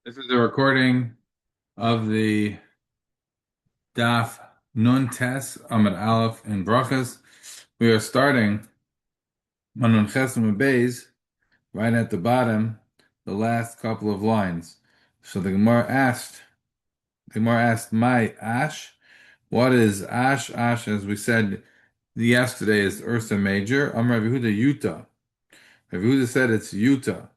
This is a recording of the Daf Nun Tes Amud Aleph in Brachos. We are starting on Nun Ches Amud Beis, right at the bottom, the last couple of lines. So the Gemara asked, "My Ash, what is Ash? Ash, as we said yesterday, is Ursa Major. Rav Yehuda Yuta. Rav Yehuda said it's Yuta.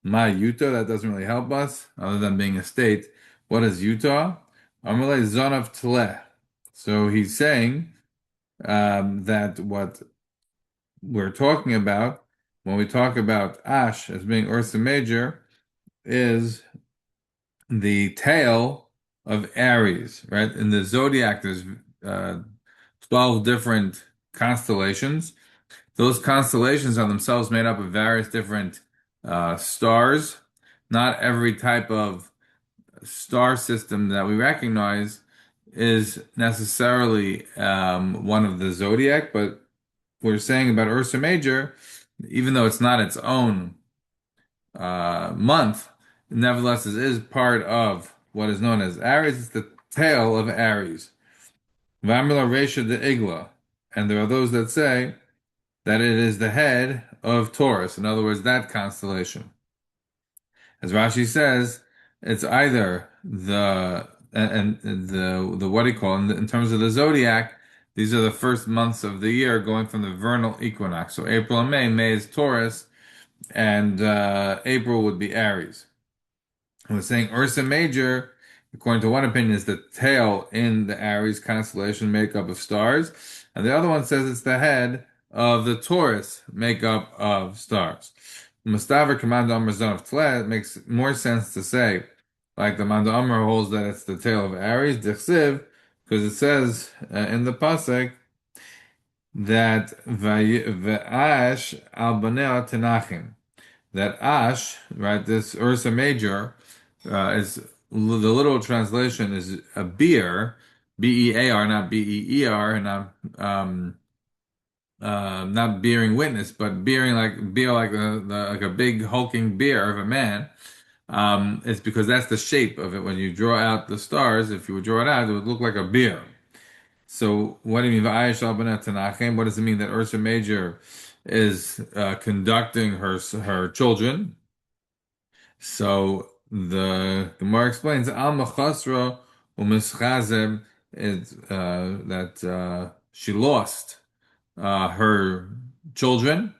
My Utah, that doesn't really help us, other than being a state. What is Utah? Amalei Zonav Tleh. So he's saying that what we're talking about when we talk about Ash as being Ursa Major is the tail of Aries, right? In the zodiac, there's uh, 12 different constellations. Those constellations are themselves made up of various different stars. Not every type of star system that we recognize is necessarily one of the zodiac, but we're saying about Ursa Major, even though it's not its own month, nevertheless, it is part of what is known as Aries. It's the tail of Aries. Vamila Resha de Igla. And there are those that say that it is the head of Taurus, in other words, that constellation. As Rashi says, it's either the what do you call it? In terms of the zodiac, these are the first months of the year going from the vernal equinox. So April and May. May is Taurus, and April would be Aries. I was saying Ursa Major, according to one opinion, is the tail in the Aries constellation makeup of stars, and the other one says it's the head of the Taurus makeup of stars. Mustaver Commando Amr Zon of Tleh, it makes more sense to say, like the Mando Amr holds that it's the tail of Aries, Dichsiv, because it says in the Pasuk that V'ash al Banea Tenachim, that Ash, right, this Ursa Major, is the literal translation is a beer, Bear, not Beer, not bearing witness, but bearing like beer, like like a big hulking bear of a man. It's because that's the shape of it. When you draw out the stars, if you would draw it out, it would look like a beer. So what do you mean? V'ayish al b'nei Tanachim? What does it mean that Ursa Major is conducting her children? So the Gemara explains Al Machasra u'Mischazem is that she lost her children.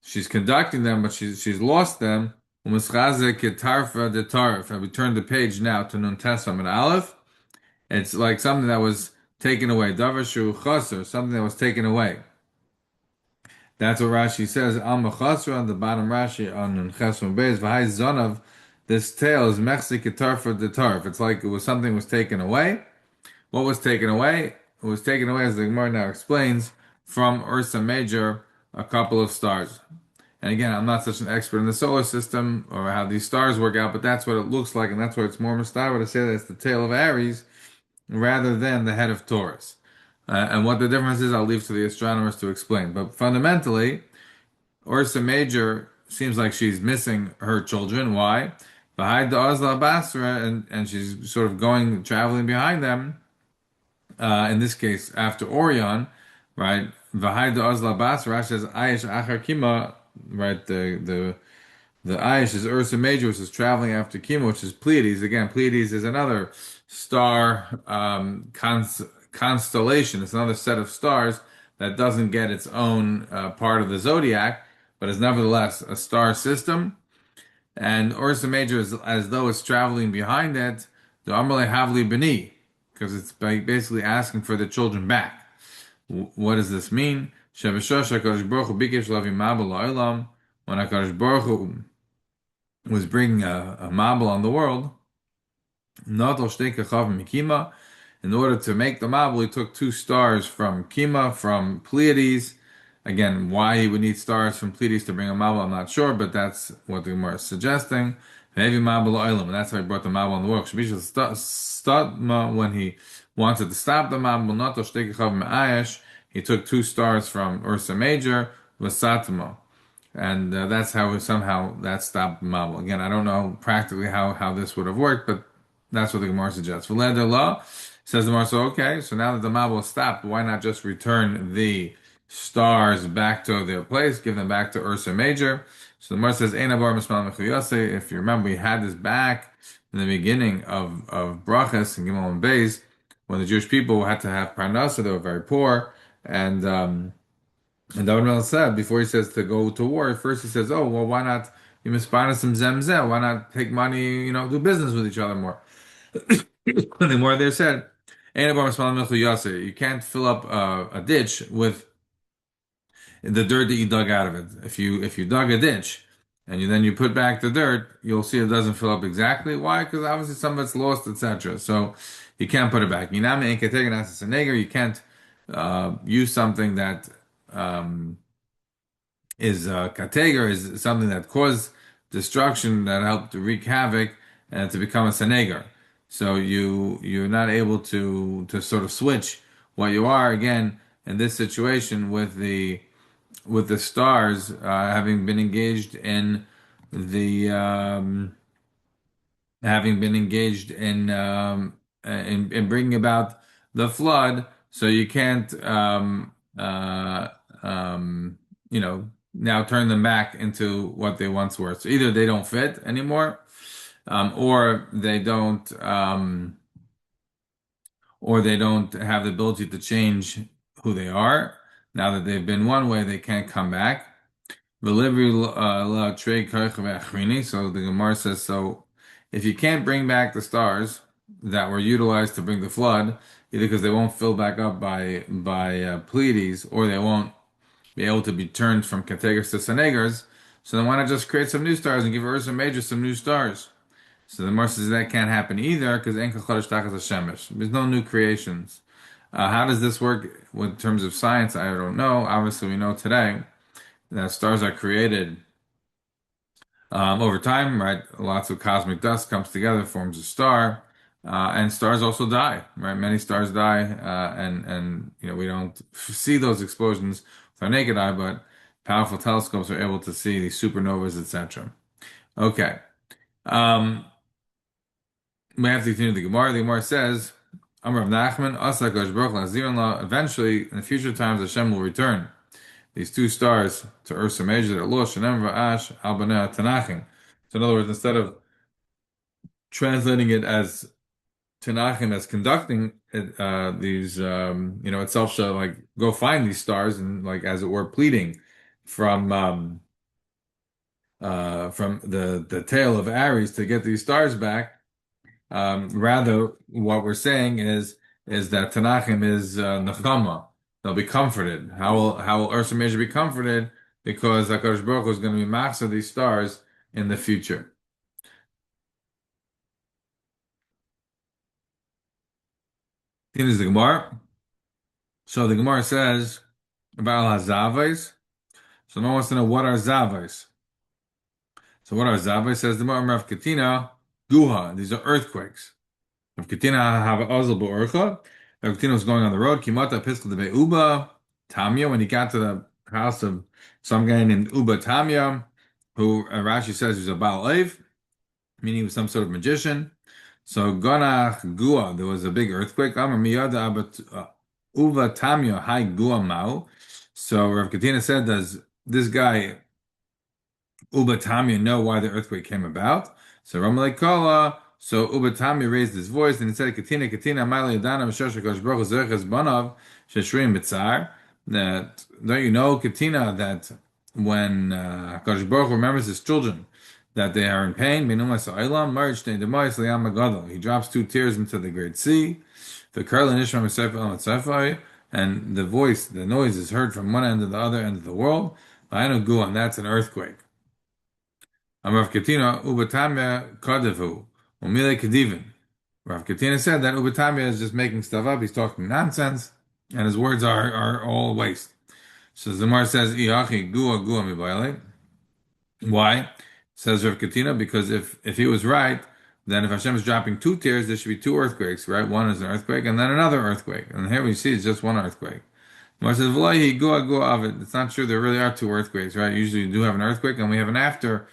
She's conducting them, but she's lost them. U'Mischazek Ketarfa de Tarf. And we turn the page now to Nun Tesam and Aleph. It's like something that was taken away. Davar Shu Chaser, something that was taken away. That's what Rashi says. Al Machasra on the bottom Rashi on Chesron Beis V'Hai Zonav. This tail is Mechsi Ketarfa de Tarf. It's like it was something was taken away. What was taken away? It was taken away, as the Gemara now explains, from Ursa Major, a couple of stars. And again, I'm not such an expert in the solar system or how these stars work out, but that's what it looks like, and that's why it's more mustawa to say that it's the tail of Aries rather than the head of Taurus. And what the difference is, I'll leave to the astronomers to explain. But fundamentally, Ursa Major seems like she's missing her children. Why? Behind the Ozla Basra, and she's sort of traveling behind them. In this case, after Orion, right? Behind the Ozla Basra, Rashi says Aish Achar Kima, right? The Aish is Ursa Major, which is traveling after Kima, which is Pleiades. Again, Pleiades is another star constellation. It's another set of stars that doesn't get its own part of the zodiac, but is nevertheless a star system. And Ursa Major is as though it's traveling behind it, the Amarle Havli Beni, because it's basically asking for the children back. What does this mean? When HaKadosh Baruch Hu was bringing a Mabel on the world, in order to make the Mabel, he took two stars from Kima, from Pleiades. Again, why he would need stars from Pleiades to bring a Mabel, I'm not sure, but that's what the Gemara is suggesting. Maybe Mabel and that's how he brought the Mabel on the world. When he wanted to stop the Mabel, he took two stars from Ursa Major, Vasatma. and that's how somehow that stopped the Mabul. Again, I don't know practically how this would have worked, but that's what the Gemara suggests. For leather law, says the Gemara, so okay, so now that the Mabul stopped, why not just return the stars back to their place, give them back to Ursa Major? So the Gemara says, "Ein abar mismal mechuyase." If you remember, we had this back in the beginning of Brachas and Gimel and Beis, when the Jewish people had to have parnasa, they were very poor, and David Melech said, before he says to go to war, first he says, "Oh, well, why not you mispana some zemzeh? Why not take money, do business with each other more?" And the more they said, "Ein abar mispalim milchu yaseh." You can't fill up a ditch with the dirt that you dug out of it. If you dug a ditch and then you put back the dirt, you'll see it doesn't fill up exactly. Why? Because obviously some of it's lost, etc. So you can't put it back. You can't use something that is kateger, is something that caused destruction, that helped to wreak havoc and to become a senegar. So you're not able to sort of switch what you are again in this situation with the stars having been engaged in the having been engaged in bringing about the flood. So you can't now turn them back into what they once were. So either they don't fit anymore, or they don't have the ability to change who they are. Now that they've been one way, they can't come back. So the Gemara says, so if you can't bring back the stars that were utilized to bring the flood, either because they won't fill back up by Pleiades, or they won't be able to be turned from Kategors to Senegars, so then why not just create some new stars and give Ursa Major some new stars? So the Gemara says that can't happen either because there's no new creations. How does this work in terms of science? I don't know. Obviously, we know today that stars are created over time, right? Lots of cosmic dust comes together, forms a star, and stars also die, right? Many stars die, and we don't see those explosions with our naked eye, but powerful telescopes are able to see these supernovas, etc. Okay, um, we have to continue the Gemara. The Gemara says, "Amar of Nachman, Asa Kosh Baruch Hu, eventually, in the future times, Hashem will return these two stars to Ursa Major, that Lo Shanem Va'ash Al Banei Tanachim." So in other words, instead of translating it as Tanachim as conducting it, these, itself shall like go find these stars and like as it were pleading from the tail of Aries to get these stars back. Rather, what we're saying is that Tanachim is nechama. They'll be comforted. How will Ursa Major be comforted? Because HaKadosh Baruch Hu is going to be master these stars in the future. Here is the Gemara. So the Gemara says about Hazavais. So no one wants to know what are Zavais. So what are Zavais? Says the Gemara of Katina, Guha. These are earthquakes. Rav Katina have Ozel B'Orcha. Rav Katina was going on the road. Kimata Piskel de Uba Tamya. When he got to the house of some guy named Uba Tamya, who Rashi says was a Baal Eiv, meaning he was some sort of magician. So Gonach Gua, there was a big earthquake. Amar Miyada Abat Uba Tamya Hai Gua Mau. So Rav Katina said, does this guy Uba Tamya know why the earthquake came about? So Ramalei Kala. So Uba Tamya raised his voice and he said, Katina, Katina, Mali Adana, Meshosha Kosh Baruch Hu Zerches Banav, Sheshrim B'tzar. That, don't you know, Katina, that when Kosh Baruch Hu remembers his children, that they are in pain, he drops two tears into the great sea. The and the voice, the noise is heard from one end to the other end of the world. And that's an earthquake. Rav Katina Ubatamya Kadevu Umile Kedivin. Rav Katina said that Ubatamya is just making stuff up. He's talking nonsense, and his words are all waste. So Zamar says Iachi Gua Gua Mibaile. Why? Says Rav Katina, because if he was right, then if Hashem is dropping two tears, there should be two earthquakes, right? One is an earthquake and then another earthquake. And here we see it's just one earthquake. Mar says, "V'lo yigua gua avid." It's not true. There really are two earthquakes, right? Usually, you do have an earthquake, and we have an after.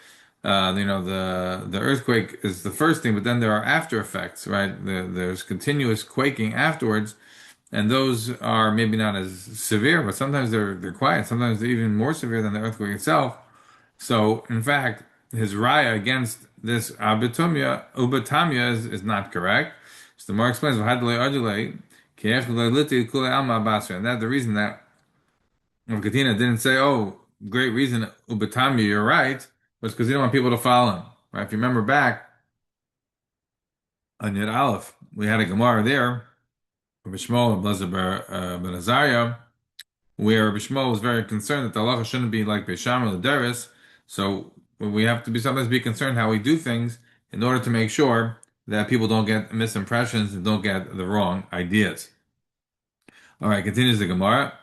The earthquake is the first thing, but then there are after effects, right? There's continuous quaking afterwards, and those are maybe not as severe, but sometimes they're quiet. Sometimes they're even more severe than the earthquake itself. So, in fact, his raya against this ubatamia is not correct. So the more explains, and that's the reason that Katina didn't say, "Oh, great reason, ubatamia, you're right," was because he didn't want people to follow him. Right? If you remember back on Yud Aleph, we had a Gemara there, Rabbi Shmuel ben Azariah, where Rabbi Shmuel was very concerned that the halacha shouldn't be like Beisham or Lederis. So we have to be sometimes be concerned how we do things in order to make sure that people don't get misimpressions and don't get the wrong ideas. All right, continues the Gemara.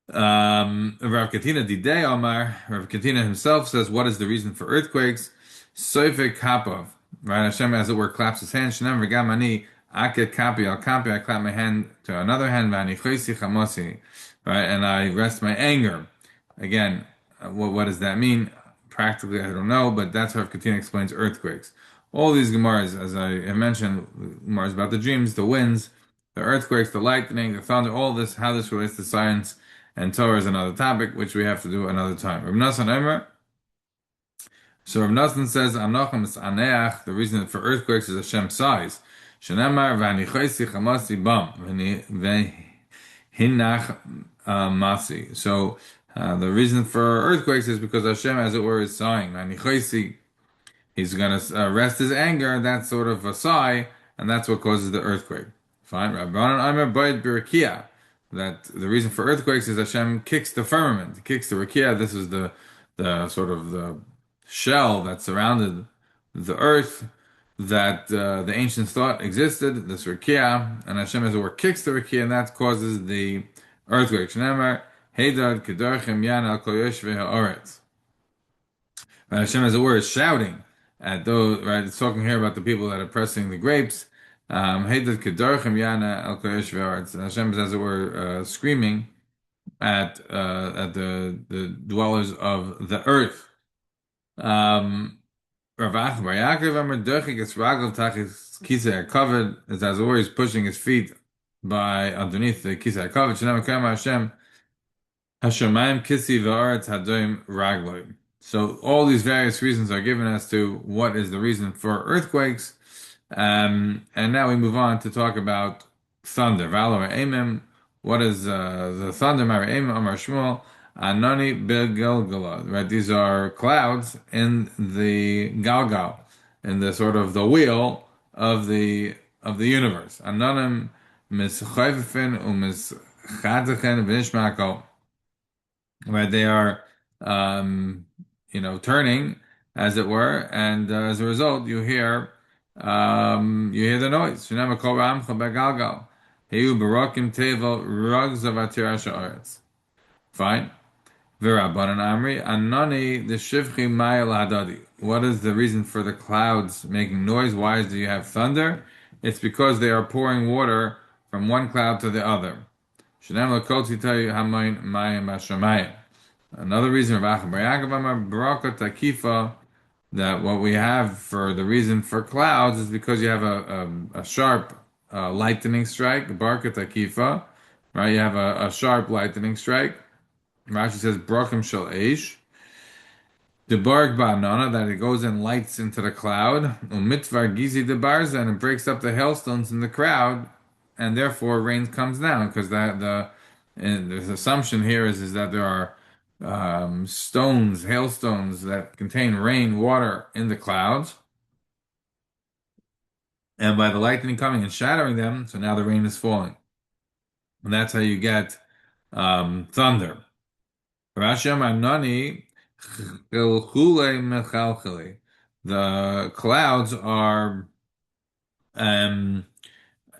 Rav Katina Didei Omar, Rav Katina himself says, what is the reason for earthquakes? Soifek Kapov, right? Hashem, as it were, claps his hand. Shanam Regamani, Aket Kapi, Al Kapi, I clap my hand to another hand, Vani Chosi Chamosi, right? And I rest my anger. Again, what does that mean? Practically, I don't know, but that's how Rav Katina explains earthquakes. All these Gemaras, as I have mentioned, Gemaras about the dreams, the winds, the earthquakes, the lightning, the thunder, all this, how this relates to science and Torah is another topic, which we have to do another time. Rav Nassan Omer. So Rav Nassan says, Anochem is aneach. The reason for earthquakes is Hashem's size. Shenemar v'anichoisi chamasi bam v'hinach masi. So the reason for earthquakes is because Hashem, as it were, is sighing. V'anichoisi, he's going to rest his anger. That's sort of a sigh, and that's what causes the earthquake. Fine. Rabbanan Omer Boyd Birakia, that the reason for earthquakes is Hashem kicks the firmament, kicks the rakia. This is the sort of the shell that surrounded the earth that the ancients thought existed, this rakia, and Hashem, as it were, kicks the rakia, and that causes the earthquake. Shneimar, Heidad Kedarchem Yan Al Kol Yoshvei Haaretz. And Hashem, as it were, is shouting at those, right? It's talking here about the people that are pressing the grapes. Heidat kedarchem yana el koyesh ve'aretz. And Hashem is, as it were, screaming at the dwellers of the earth. Rav Ach bar Yaakov Amar Dochik es raglav tachis kisei hakavod, as it were, he's pushing his feet by underneath the kisei hakavod. Shenam kama Hashem Hashemayim kisi v'aretz hadoim ragloim. So all these various reasons are given as to what is the reason for earthquakes. And now we move on to talk about thunder. Valor Aimim. What is the thunder? Mara Aimim Amar Shmuel Anani Begalgala. Right, these are clouds in the Galgal, in the sort of the wheel of the universe. Anonim Mischayfin Umischadchen V'Nishmakol. Right, they are turning, as it were, and as a result, you hear the noise. Shenema kol ramcha begalgal. Heyu barakim tevel rugs of atira sha'aretz. Fine. V'rabbanan amri anani the shivchi ma'il hadadi. What is the reason for the clouds making noise? Why do you have thunder? It's because they are pouring water from one cloud to the other. Shenema kol titayu hamayin mayim bashamayim. Another reason, Brachot takifa, that what we have for the reason for clouds is because you have a sharp lightning strike, Barkat takifa, right? You have a sharp lightning strike. Rashi says, Brachim shel eish. The bark ba'anana, that it goes and lights into the cloud. Umitvar gizi de barza, and it breaks up the hailstones in the crowd, and therefore rain comes down, because the assumption here is that there are stones, hailstones that contain rain, water in the clouds. And by the lightning coming and shattering them, so now the rain is falling. And that's how you get thunder. The clouds are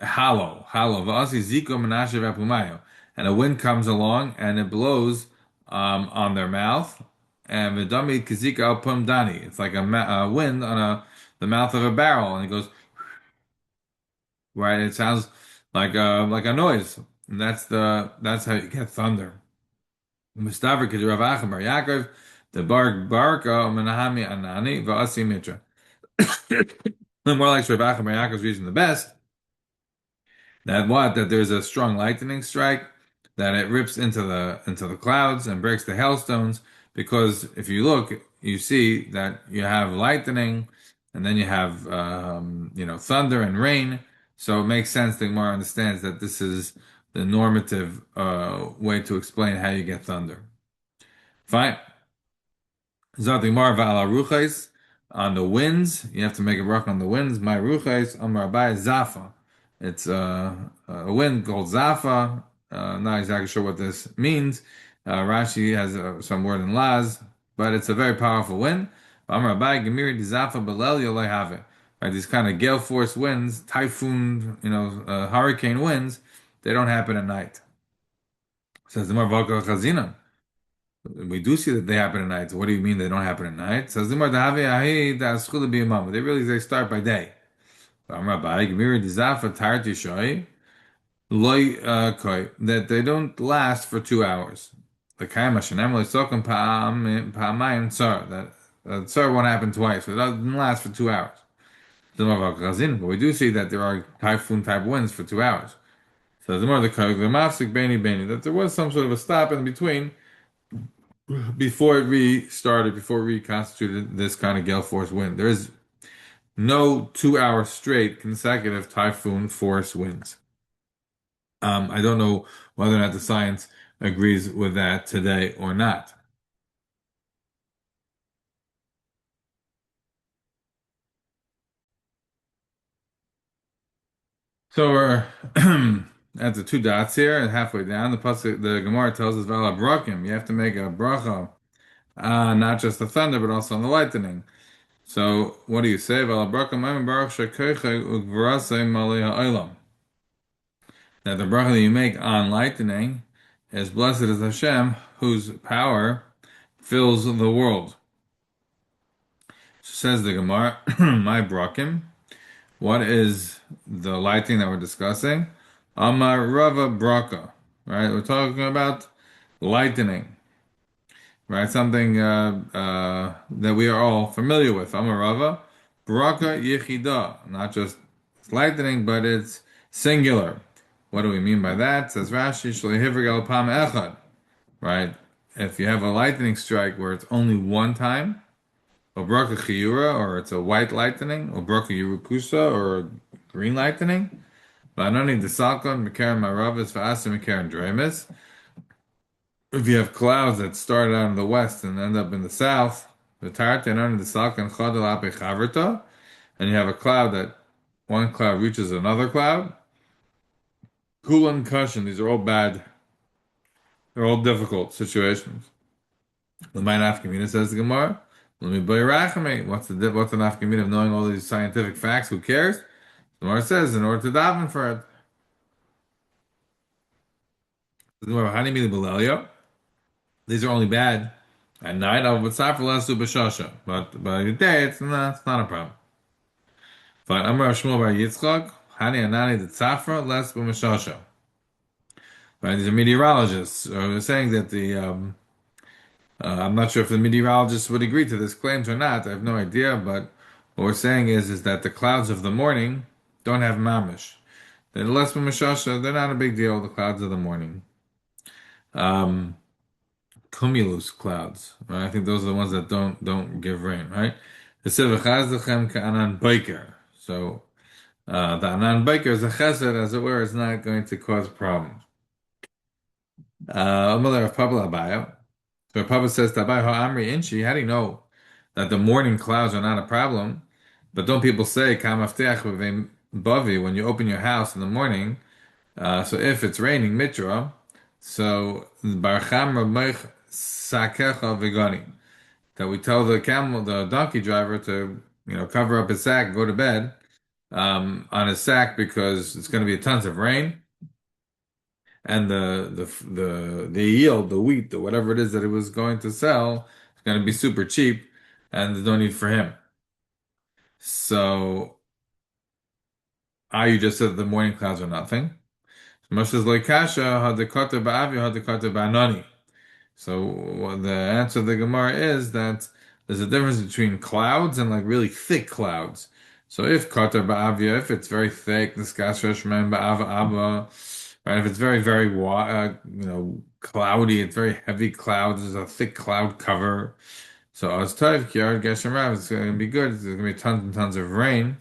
hollow. And a wind comes along and it blows on their mouth. And v'dami kizika al pum dani. It's like a wind on the mouth of a barrel, and it goes right. It sounds like a noise. And that's how you get thunder. Mustafa Rav Achim Bar Yaakov, the Barka Menahami Anani Va'asi Mitra. The more like Rav Achim Bar Yaakov's reason the best. That what? That there's a strong lightning strike, that it rips into the clouds and breaks the hailstones. Because if you look, you see that you have lightning, and then you have thunder and rain. So it makes sense. The Gemara understands that this is the normative way to explain how you get thunder. Fine. Zati marva ala ruchais on the winds. You have to make a bracha on the winds. My ruchais amar abai zafa. It's a wind called zafa. Not exactly sure what this means. Rashi has some word in Laz, but it's a very powerful wind. Amar abai gemiri di zafa belel yolai have it. Right, these kind of gale force winds, typhoon, hurricane winds, they don't happen at night. Says the Marvaka Chazina. We do see that they happen at night. So what do you mean they don't happen at night? Says the Gemara, they start by day. That they don't last for 2 hours. The that tsar won't happen twice. So it doesn't last for 2 hours. But we do see that there are typhoon type winds for 2 hours. So the more the that there was some sort of a stop in between before it restarted, before it reconstituted this kind of gale force wind. There is no 2 hour straight consecutive typhoon force winds. I don't know whether or not the science agrees with that today or not. So we're at the two dots here, and halfway down, the Gemara tells us Vala Brakim. You have to make a bracha, not just the thunder, but also on the lightning. So what do you say? Vala Brakim, Baruch Shekoicha Ugvarase Malei Ha'olam. That the bracha that you make on lightning is blessed is Hashem, whose power fills the world. Says the Gemara, my brakim. What is the lightning that we're discussing? Amar Rava Braka. Right, we're talking about lightning. Right, something that we are all familiar with. Amar Rava Braka Yechida. Not just lightning, but it's singular. What do we mean by that? Says Rashi, Shlehivrig Pam Echad. Right? If you have a lightning strike where it's only one time, or Braka Chiyura, or it's a white lightning, or Braka Yurukusa, or green lightning. Vanoni Desalkon, Mekaran Maravis, Va'asim Mekaran Dremis. If you have clouds that start out in the west and end up in the south, the Tarte and Desalkon Chodel Ape Chaverta, and you have a cloud that one cloud reaches another cloud. Kulan Cushion, these are all bad. They're all difficult situations. The Mein Afkamina says the Gemara. Let me buy rachame. What's the nafkamina of knowing all these scientific facts? Who cares? The Gemara says in order to daven for it. The Gemara, "Hani mili b'lelia." These are only bad at night. But by the day, it's not a problem. But Amar Shmuel bar Yitzchak, Hani anani the tzafra less b'meshasha. Right, these are meteorologists. They're saying that I'm not sure if the meteorologists would agree to this claims or not. I have no idea, but what we're saying is that the clouds of the morning don't have mamish. They're less than mashasha. They're not a big deal. The clouds of the morning, um, cumulus clouds. Right? I think those are the ones that don't give rain. Right? It said v'chazdechem ka'anan biker. So the anan biker is a chesed, as it were. It's not going to cause problems. Amalei of Pablo Abayo. So Papa says, Tabai Amri Inchi, how do you know that the morning clouds are not a problem? But don't people say, Kamafteach Bavi, when you open your house in the morning, so if it's raining, Mitra, so Barcham Ramech Sakecha Vigani, that we tell the donkey driver to, cover up his sack, go to bed, on his sack because it's going to be tons of rain and the yield, the wheat, or whatever it is that it was going to sell, is going to be super cheap, and there's no need for him. So, you just said the morning clouds are nothing. Moshe like kasha hadekata ba'avi hadekata ba'anani. So the answer of the Gemara is that there's a difference between clouds and like really thick clouds. So if kata ba'avia, if it's very thick, the skashashman ba'ava abba, right? If it's very cloudy, it's very heavy clouds. There's a thick cloud cover. So as taif kiar geshem rav, it's going to be good. There's going to be tons and tons of rain,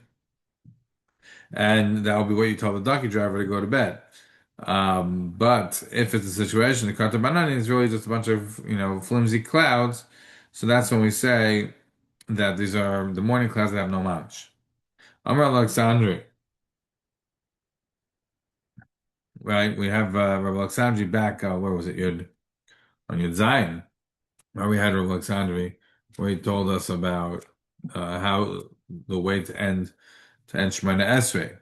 and that will be what you tell the donkey driver to go to bed. But if it's a situation, the Kata Banani is really just a bunch of, flimsy clouds. So that's when we say that these are the morning clouds that have no match. Amr Alexandri, right? We have Rabbi Alexandri back, where was it? On Yud Zion, where we had Rabbi Alexandri, where he told us about how the way to end Shemona Esrei.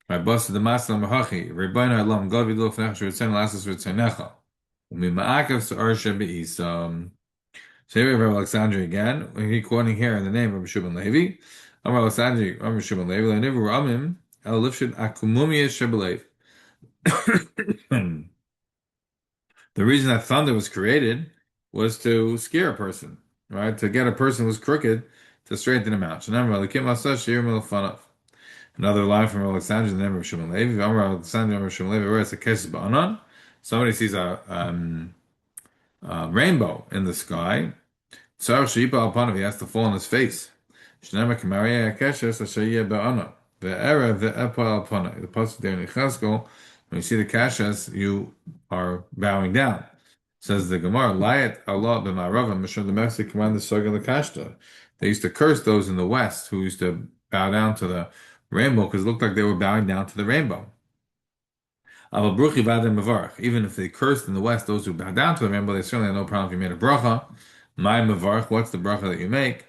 I busted the master mahachi. Rebbeinu Olam, God v'lo fnech shuritzen lasas ritzenecha. Umima'akav sa'arsha be'isam. So here we have Rabbi Alexandria again. He's quoting here in the name of Rabbi Shimon Levi. Rabbi Alexandria, Rabbi Shimon Levi, Le'nevu Ramim, El Lifshid Akumumia Shebelev. The reason that thunder was created was to scare a person, right? To get a person who's crooked to straighten him out. Another line from Alexandria, the name of Shimon Levi. Alexandria, Shimon Levi, where it's a keshes ba'anan. Somebody sees a rainbow in the sky. Tsar she'ipa al panav, he has to fall on his face. Shnema k'mariyah keshes asher ba'anan. Ve'erev ve'epa al panav. The pasuk there in Yechezkel, when you see the keshes, you are bowing down. Says the Gemara, Layat Allah b'ma'arava mishur l'mechsi command the soga l'kashta. They used to curse those in the west who used to bow down to the rainbow because it looked like they were bowing down to the rainbow. Even if they cursed in the west, those who bow down to the rainbow, they certainly have no problem if you made a bracha. My mavarch, what's the bracha that you make?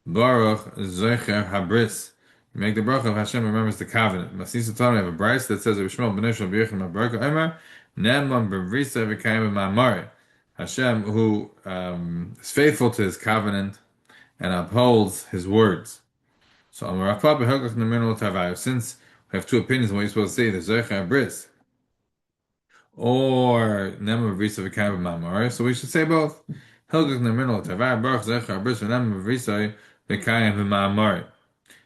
Baruch zecher habris. You make the bracha of Hashem remembers the covenant. Masisa Torah, we have a bryce that says, Rishmol b'nei b'yichem ha'baraka omer, ne'emam b'vrisa v'kayim b'ma'amari. Hashem, who is faithful to his covenant and upholds his words. So, since we have two opinions on what you're supposed to say, the zecher habris or Nema Vrisa V'Kav Mamar. So we should say both. Hilgach Neminol Tavar Baruch Zecher Bris Nema Vrisa V'Kayim V'Mamar.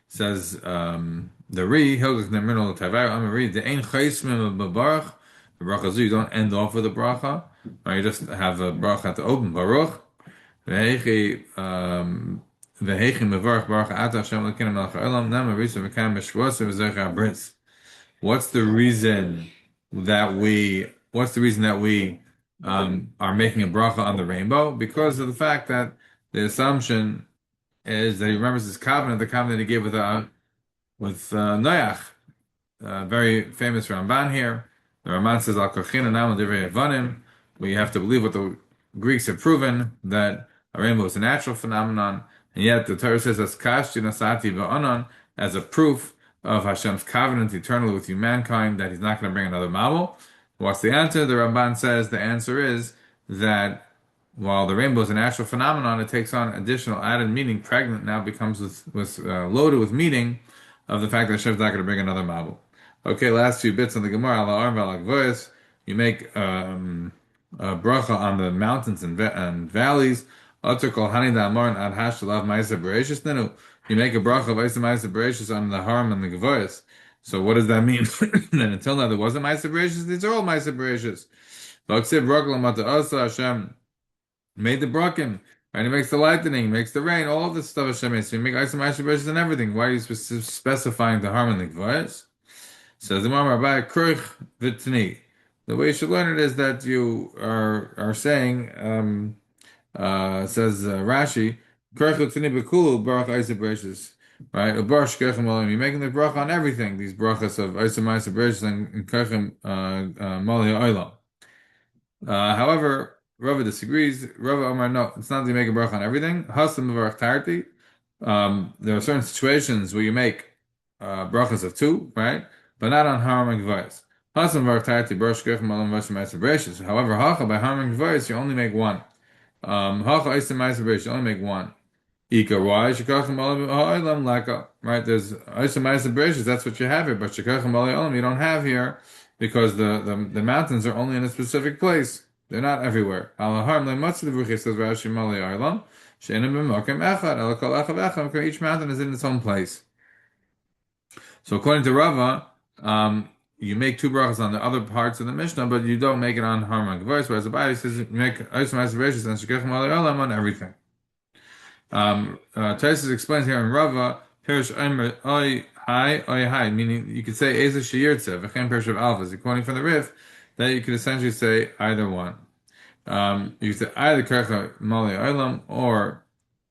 Says the Ri Hilgach Neminol Tavar Amari the Ein Chaysmim B'Baruch. The bracha you don't end off with a bracha, or you just have a bracha at the open Baruch. V'Hechi Mevarach Baruch Ata Hashem L'Kinem Melech Ha'olam Nema Vrisa V'Kayim Meshvos V'Zecher Bris. What's the reason that we are making a bracha on the rainbow? Because of the fact that the assumption is that he remembers his covenant, the covenant he gave with Noach, very famous Ramban here. The Ramban says Al Kochina Nam Divrei Yevanim. We have to believe what the Greeks have proven, that a rainbow is a natural phenomenon, and yet the Torah says as Kashti Nasati Va'anan as a proof of Hashem's covenant eternally with humankind that he's not going to bring another Mabul. What's the answer? The Ramban says the answer is that while the rainbow is a natural phenomenon, it takes on additional added meaning. Pregnant now becomes loaded with meaning of the fact that Hashem's not going to bring another Mabul. Okay, last few bits on the Gemara. You make a bracha on the mountains and valleys. You make a bracha of Isa Ma'isa Bereshis on the Haram and the Gavois. So what does that mean? Then until now there wasn't Ma'isa Bereshis. These are all Ma'isa Bereshis. Hashem made the brakim, and he makes the lightning, he makes the rain, all of this stuff Hashem makes. So you make Isa Ma'isa Bereshis and everything. Why are you specifying the Haram and the Gavois? Says the Imam Rabbi Kruch Vitni. The way you should learn it is that you are saying, says Rashi, Kruch Vitni Bekulu Baruch Isa Bereshis. Right, you're making the bracha on everything. These brachas of Isa Ma'isa Bereshis and Kachem Mali Olam. However, Rava disagrees. Rava Omar, no, it's not that you make a bracha on everything. Hasam Mevarach Tarti. There are certain situations where you make brachas of two, right, but not on Haram and Gvayis. Hasam Mevarach Tarti Baruch Kachem Olam Vashem Ma'isa Bereshis. However, Hacha by Haram and Gvayis you only make one. Hacha Isa Ma'isa Bereshis you only make one. Ika, why? Right? There's Isa Ma'isa Bereshis, that's what you have here, but Shekachim Alei Olam you don't have here because the mountains are only in a specific place. They're not everywhere. Says Rashi Mali Arlam, each mountain is in its own place. So according to Rava, you make two brachas on the other parts of the Mishnah, but you don't make it on Harman Gavois, whereas the Bible says you make Oisem Asabracious and Shekechem Ali Olam on everything. Taisus explains here in Rava, Perish Omer Oi Hai, meaning you could say Eza Sheyirtze, V'chem Perish of Alphas, according from the Rif, that you could essentially say either one. You could say either Kercha Mali Olam or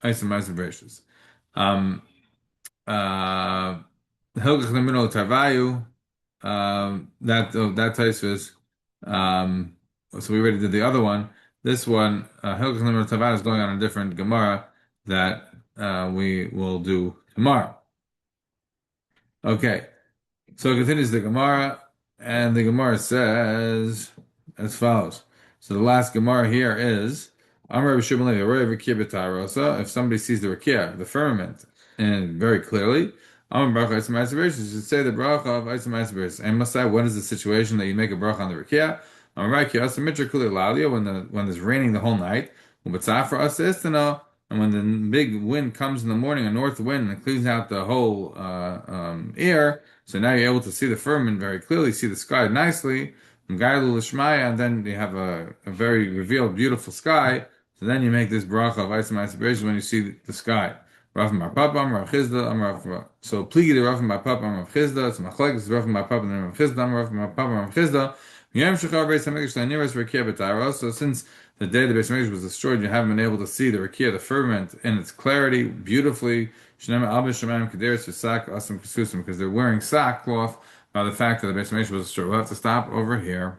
Oisem Asabracious. Hilgach Nemino Tarvayu, that Taisvis. So we already did the other one. This one, Hilgach Nemino Tarvayu, is going on a different Gemara that we will do tomorrow. Okay, so it continues the Gemara, and the Gemara says as follows. So the last Gemara here is Amar B'Shubin Levi, if somebody sees the Rakia, the firmament, and very clearly, Amar Bracha Eitzim Ma'aser you should say the bracha of Eitzim Ma'aser and must say, what is the situation that you make a bracha on the Rakia? Amar Rakia Asa Mitra Kuli Lalia, when it's raining the whole night, Ubatzafra Asa Istana, and when the big wind comes in the morning, a north wind, and it cleans out the whole air, so now you're able to see the firmament very clearly, see the sky nicely, and then you have a very revealed, beautiful sky. So then you make this bracha of Eitzim Ma'aser when you see the sky. Rav Bar Papa, Rav Chizda, Rav. So pligi the Rav Bar Papa, Rav Chizda. So machlek is Rav Bar Papa and Rav Chizda, Rav Bar Papa, Rav Chizda. Yom Shechar Beis Hamikdash Laniras Rekia B'Tayros. So since the day the Beis Hamikdash was destroyed, you haven't been able to see the Rekia, the firmament, in its clarity, beautifully. Shnei Alba Shemaim Kederis V'Sak Asam Kesusim, because they're wearing sackcloth by the fact that the Beis Hamikdash was destroyed. We'll have to stop over here.